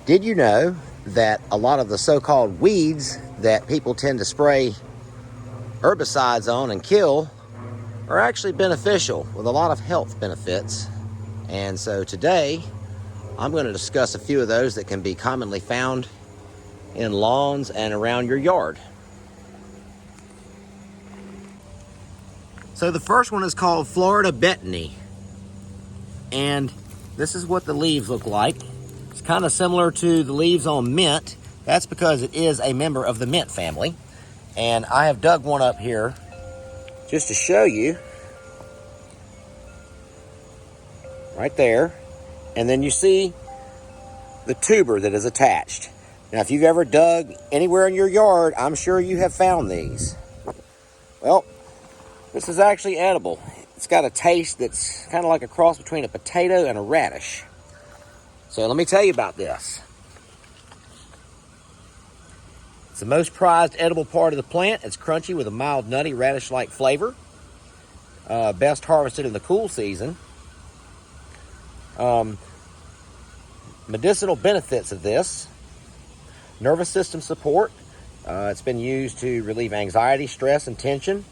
Did you know that a lot of the so-called weeds that people tend to spray herbicides on and kill are actually beneficial with a lot of health benefits? And so today, I'm going to discuss a few of those that can be commonly found in lawns and around your yard. So the first one is called Florida Betony. And this is what the leaves look like. It's kind of similar to the leaves on mint. That's because it is a member of the mint family. And I have dug one up here just to show you. Right there. And then you see the tuber that is attached. Now, if you've ever dug anywhere in your yard, I'm sure you have found these. Well, this is actually edible. It's got a taste that's kind of like a cross between a potato and a radish. So let me tell you about this. It's the most prized edible part of the plant. It's crunchy with a mild nutty radish-like flavor. Best harvested in the cool season. Medicinal benefits of this: nervous system support. It's been used to relieve anxiety, stress, and tension.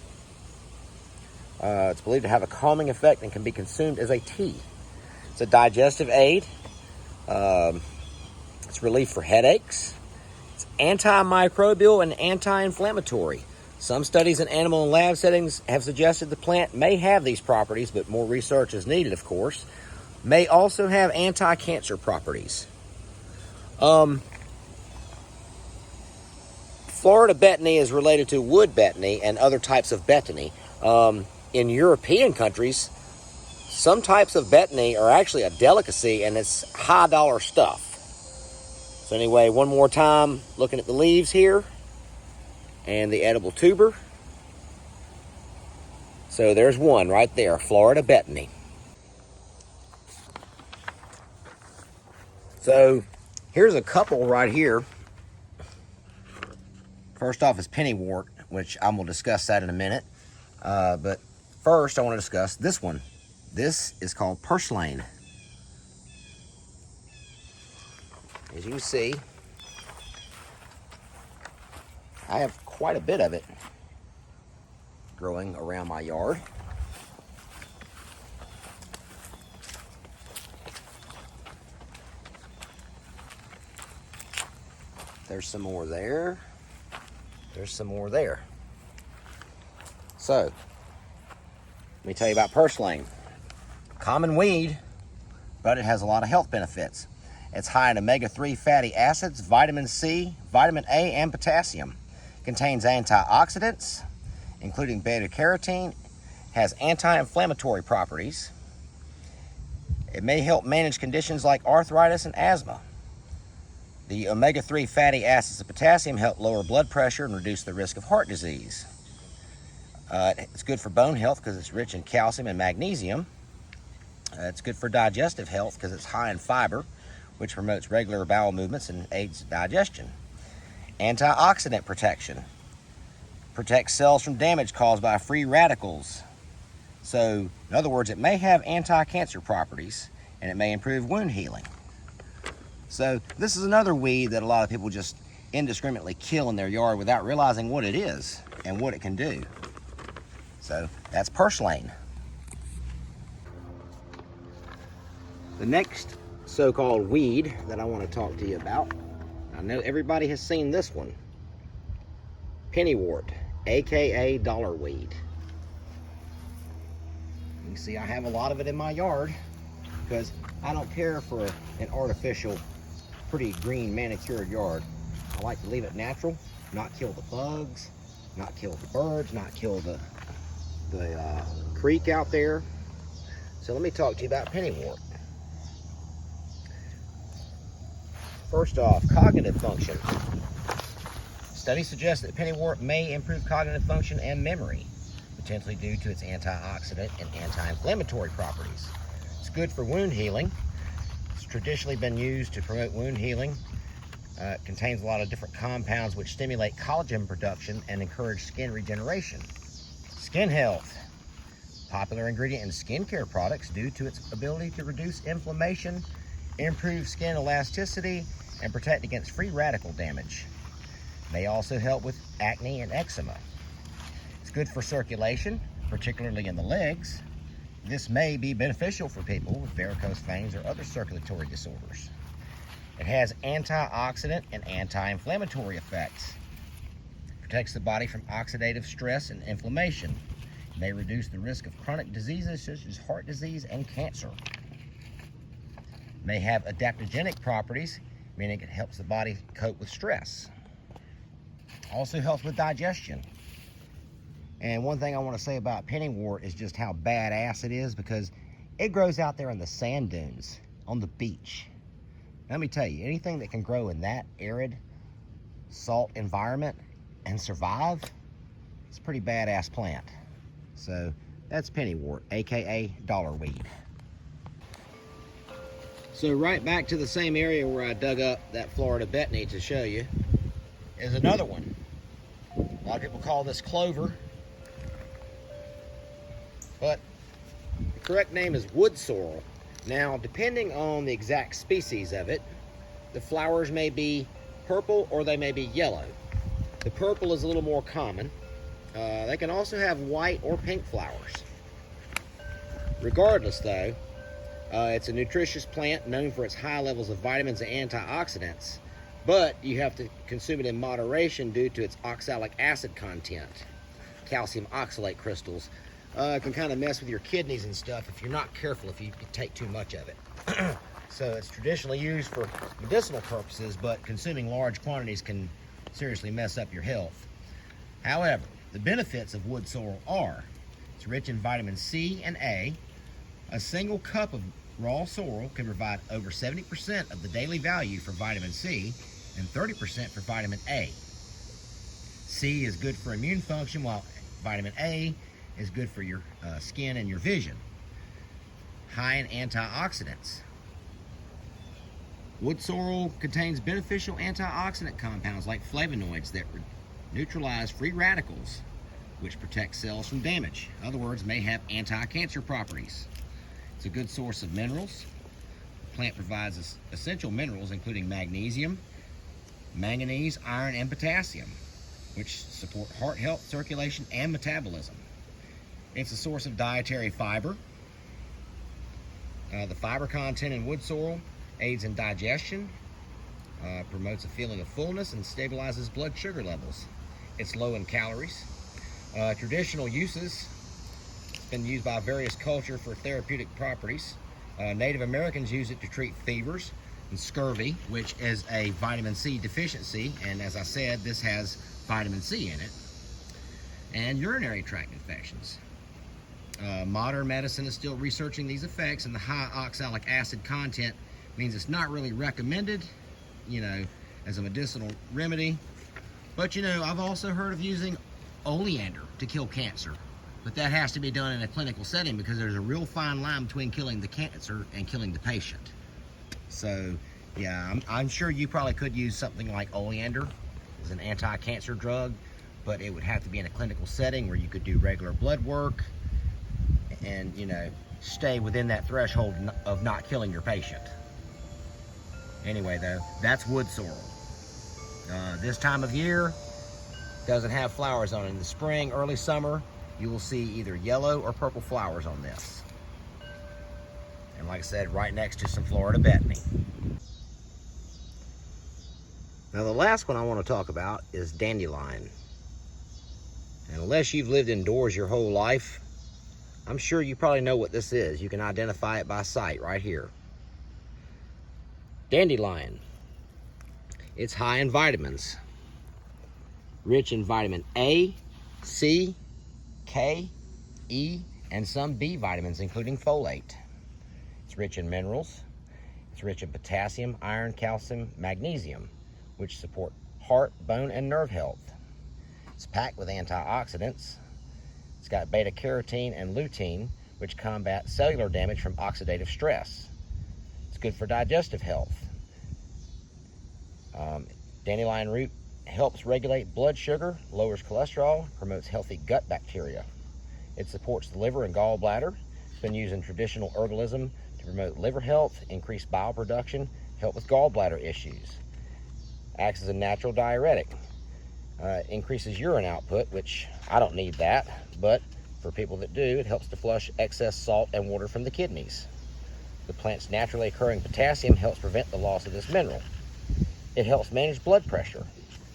It's believed to have a calming effect and can be consumed as a tea. It's a digestive aid. It's relief for headaches. It's antimicrobial and anti-inflammatory. Some studies in animal and lab settings have suggested the plant may have these properties, but more research is needed, of course. May also have anti-cancer properties. Florida betony is related to wood betony and other types of betony. In European countries, some types of betony are actually a delicacy, and it's high dollar stuff. So anyway, one more time, looking at the leaves here and the edible tuber. So there's one right there, Florida betony. So here's a couple right here. First off is pennywort, which I'm going to discuss that in a minute. But first, I want to discuss this one. This is called purslane. As you can see, I have quite a bit of it growing around my yard. There's some more there. There's some more there. So, let me tell you about purslane. Common weed, but it has a lot of health benefits. It's high in omega-3 fatty acids, vitamin C, vitamin A, and potassium. It contains antioxidants, including beta-carotene. Has anti-inflammatory properties. It may help manage conditions like arthritis and asthma. The omega-3 fatty acids and potassium help lower blood pressure and reduce the risk of heart disease. It's good for bone health because it's rich in calcium and magnesium. It's good for digestive health because it's high in fiber, which promotes regular bowel movements and aids digestion. Antioxidant protection. Protects cells from damage caused by free radicals. So, in other words, it may have anti-cancer properties, and it may improve wound healing. So, this is another weed that a lot of people just indiscriminately kill in their yard without realizing what it is and what it can do. So, that's purslane. The next so-called weed that I want to talk to you about, I know everybody has seen this one. Pennywort, aka dollarweed. You can see I have a lot of it in my yard because I don't care for an artificial, pretty green manicured yard. I like to leave it natural, not kill the bugs, not kill the birds, not kill the creek out there. So let me talk to you about pennywort. First off, cognitive function. Studies suggest that pennywort may improve cognitive function and memory, potentially due to its antioxidant and anti-inflammatory properties. It's good for wound healing. It's traditionally been used to promote wound healing. It contains a lot of different compounds which stimulate collagen production and encourage skin regeneration. Skin health. Popular ingredient in skincare products due to its ability to reduce inflammation, improve skin elasticity, and protect against free radical damage. May also help with acne and eczema. It's good for circulation, particularly in the legs. This may be beneficial for people with varicose veins or other circulatory disorders. It has antioxidant and anti-inflammatory effects. Protects the body from oxidative stress and inflammation. It may reduce the risk of chronic diseases such as heart disease and cancer. It may have adaptogenic properties, meaning it helps the body cope with stress. Also helps with digestion. And one thing I want to say about pennywort is just how badass it is, because it grows out there in the sand dunes on the beach. Let me tell you, anything that can grow in that arid salt environment and survive, it's a pretty badass plant. So that's pennywort, aka dollarweed. So right back to the same area where I dug up that Florida betony to show you is another one. A lot of people call this clover, but the correct name is wood sorrel. Now, depending on the exact species of it, the flowers may be purple or they may be yellow. The purple is a little more common. They can also have white or pink flowers. Regardless though, it's a nutritious plant known for its high levels of vitamins and antioxidants, but you have to consume it in moderation due to its oxalic acid content. Calcium oxalate crystals can kind of mess with your kidneys and stuff if you're not careful, if you take too much of it. So it's traditionally used for medicinal purposes, but consuming large quantities can seriously mess up your health. However, the benefits of wood sorrel are: it's rich in vitamin C and A. A single cup of raw sorrel can provide over 70% of the daily value for vitamin C and 30% for vitamin A. C is good for immune function, while vitamin A is good for your skin and your vision. High in antioxidants. Wood sorrel contains beneficial antioxidant compounds like flavonoids that neutralize free radicals, which protect cells from damage. In other words, may have anti-cancer properties. It's a good source of minerals. The plant provides essential minerals including magnesium, manganese, iron, and potassium, which support heart health, circulation, and metabolism. It's a source of dietary fiber. The fiber content in wood sorrel aids in digestion, promotes a feeling of fullness, and stabilizes blood sugar levels. It's low in calories. Traditional uses: it's been used by various cultures for therapeutic properties. Native Americans use it to treat fevers and scurvy, which is a vitamin C deficiency, and as I said, this has vitamin C in it, and urinary tract infections. Modern medicine is still researching these effects, and the high oxalic acid content means it's not really recommended, as a medicinal remedy. But I've also heard of using oleander to kill cancer, but that has to be done in a clinical setting because there's a real fine line between killing the cancer and killing the patient. So yeah, I'm sure you probably could use something like oleander as an anti-cancer drug, but it would have to be in a clinical setting where you could do regular blood work and stay within that threshold of not killing your patient. Anyway though, that's wood sorrel. This time of year doesn't have flowers on it. In the spring, early summer, you will see either yellow or purple flowers on this. And like I said, right next to some Florida betony. Now the last one I want to talk about is dandelion. And unless you've lived indoors your whole life, I'm sure you probably know what this is. You can identify it by sight right here. Dandelion. It's high in vitamins. Rich in vitamin A, C, K, E, and some B vitamins, including folate. It's rich in minerals. It's rich in potassium, iron, calcium, magnesium, which support heart, bone, and nerve health. It's packed with antioxidants. It's got beta-carotene and lutein, which combat cellular damage from oxidative stress. It's good for digestive health. Dandelion root helps regulate blood sugar, lowers cholesterol, promotes healthy gut bacteria. It supports the liver and gallbladder. It's been used in traditional herbalism to promote liver health, increase bile production, help with gallbladder issues. Acts as a natural diuretic. Increases urine output, which I don't need that, but for people that do, it helps to flush excess salt and water from the kidneys. The plant's naturally occurring potassium helps prevent the loss of this mineral. It helps manage blood pressure.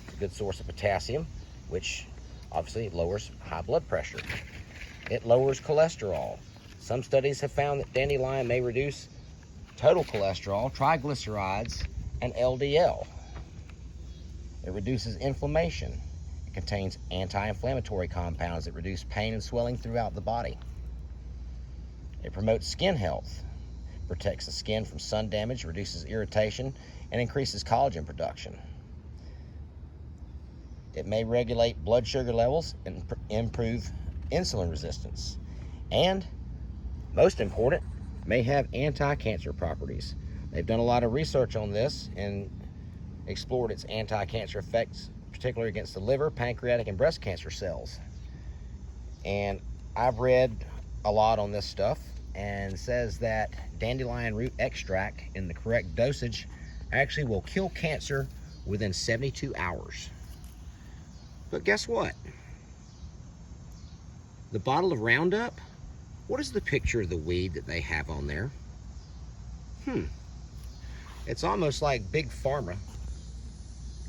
It's a good source of potassium, which obviously lowers high blood pressure. It lowers cholesterol. Some studies have found that dandelion may reduce total cholesterol, triglycerides, and LDL. It reduces inflammation. It contains anti-inflammatory compounds that reduce pain and swelling throughout the body. It promotes skin health, protects the skin from sun damage, reduces irritation, and increases collagen production. It may regulate blood sugar levels and improve insulin resistance. And, most important, may have anti-cancer properties. They've done a lot of research on this and explored its anti-cancer effects, particularly against the liver, pancreatic, and breast cancer cells. And I've read a lot on this stuff, and says that dandelion root extract in the correct dosage actually will kill cancer within 72 hours. But guess what? The bottle of Roundup, what is the picture of the weed that they have on there? It's almost like Big Pharma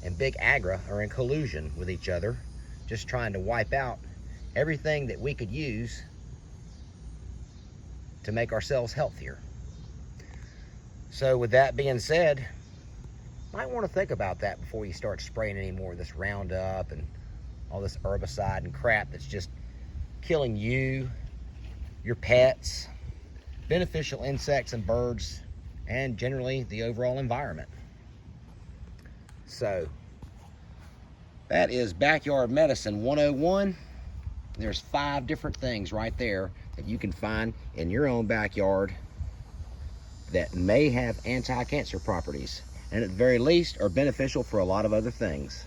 and Big Agra are in collusion with each other, just trying to wipe out everything that we could use to make ourselves healthier. So with that being said, you might want to think about that before you start spraying any more of this Roundup and all this herbicide and crap that's just killing you, your pets, beneficial insects and birds, and generally the overall environment. So that is Backyard Medicine 101. There's 5 different things right there that you can find in your own backyard that may have anti-cancer properties, and at the very least are beneficial for a lot of other things.